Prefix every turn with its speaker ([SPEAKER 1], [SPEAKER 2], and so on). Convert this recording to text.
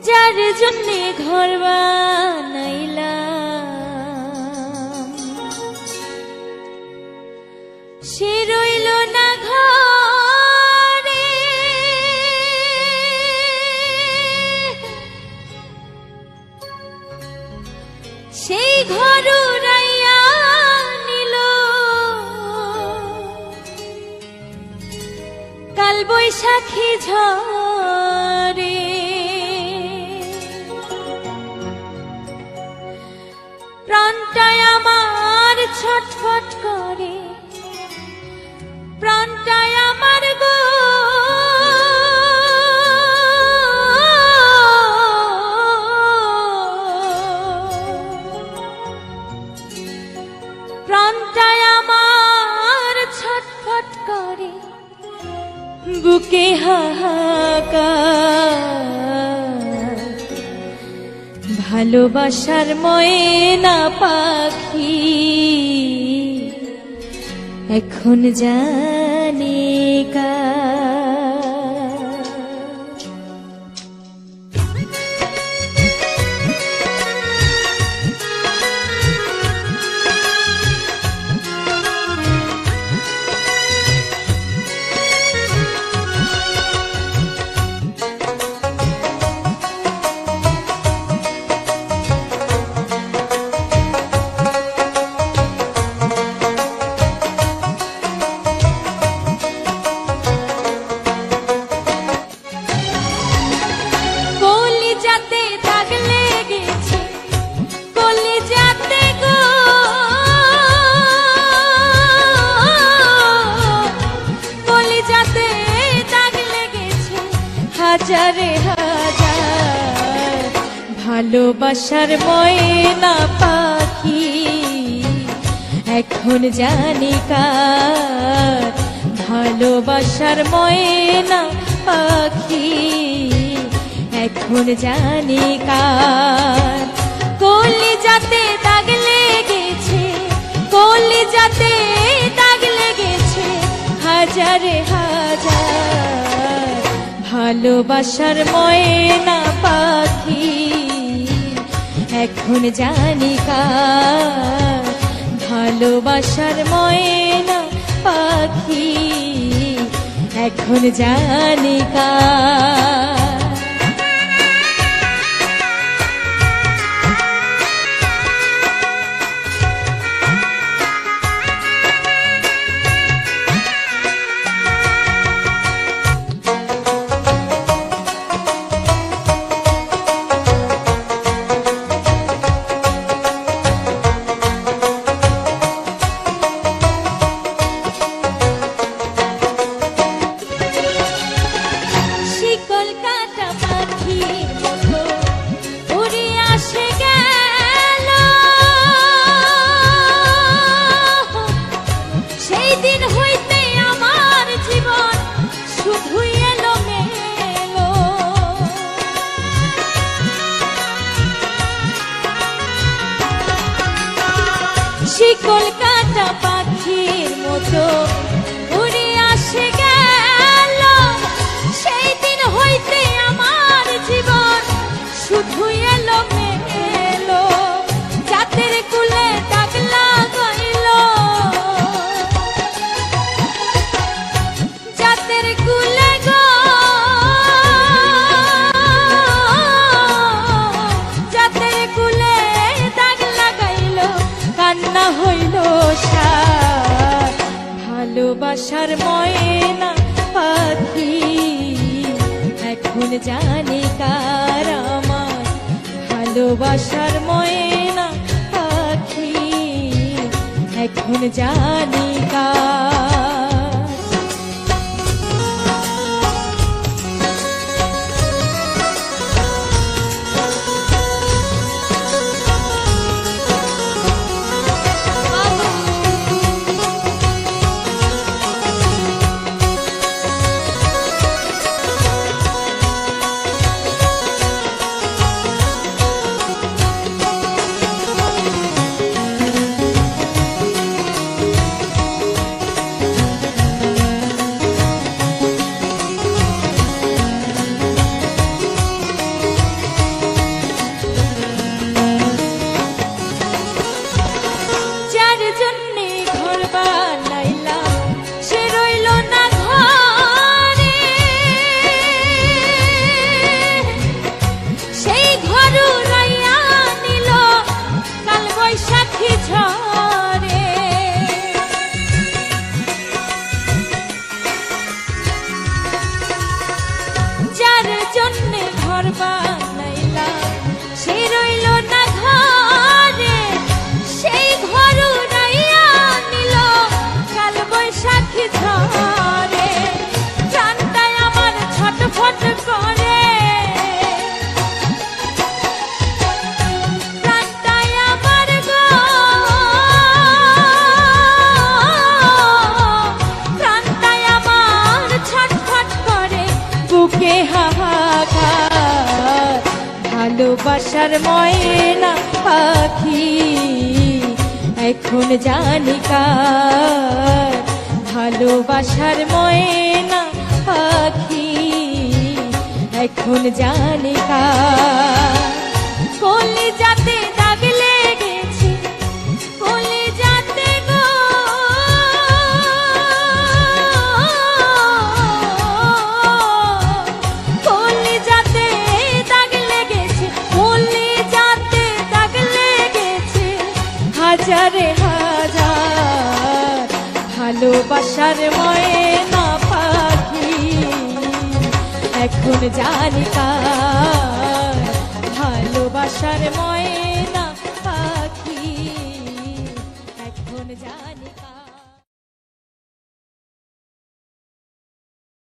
[SPEAKER 1] যার জন্যে ঘর বানাইলাম সে রইল না ঘরে, সেই ঘর উড়াইয়া নিল কাল বৈশাখী ঝড়ে। প্রাণটায় আমার ছটফট করে, প্রাণটায় আমার গো প্রাণটায় আমার ছটফট করে, বুকে হাহাকার ভালোবাসার ময়না পাখি এখন জানি কার। হাজারে হাজার ভালোবাসার ময়না পাখি এখন জানি কার। ভালোবাসার ময়না পাখি এখন জানি কার। কলিজাতে দাগ লেগেছে, কলিজাতে দাগ লেগেছে হাজারে হাজার ভালোবাসার ময়না পাখি এখন জানি কার। ভালোবাসার ময়না পাখি এখন জানি কার। শিকল কাটা পাখির মতো উড়ে আসে গেল, সেই দিন হইতে আমার জীবন শুধু এলো মেলো। জাতের কুলে দাগ লাগাইল, জাতের কুলে গো জাতের কুলে দাগ লাগাইল, কান্না হইল সার। ভালোবাসার ময়না পাখি এখন জানি কার। আমার ভালোবাসার ময়না পাখি এখন জানি কার। ঘর বানাইলাম সেই রইল না ঘরে, সেই ঘর উড়াইয়া নিল কাল বৈশাখী ঝড়ে। প্রাণটাই আমার ছটফট করে, প্রাণটাই আমার গো, প্রাণটাই আমার ছটফট করে, বুকে হাহাকার। ভালোবাসার ময়না পাখি এখন জানি কার, ভালোবাসার ময়না পাখি এখন জানি কার। কলিজাতে দাগ লেগেছে, কলিজাতে গো, কলিজাতে দাগ লেগেছে, কলিজাতে দাগ লেগেছে হাজারে হাজার। ভালোবাসার ময়না পাখি এখন জানি কার, ভালোবাসার ময়না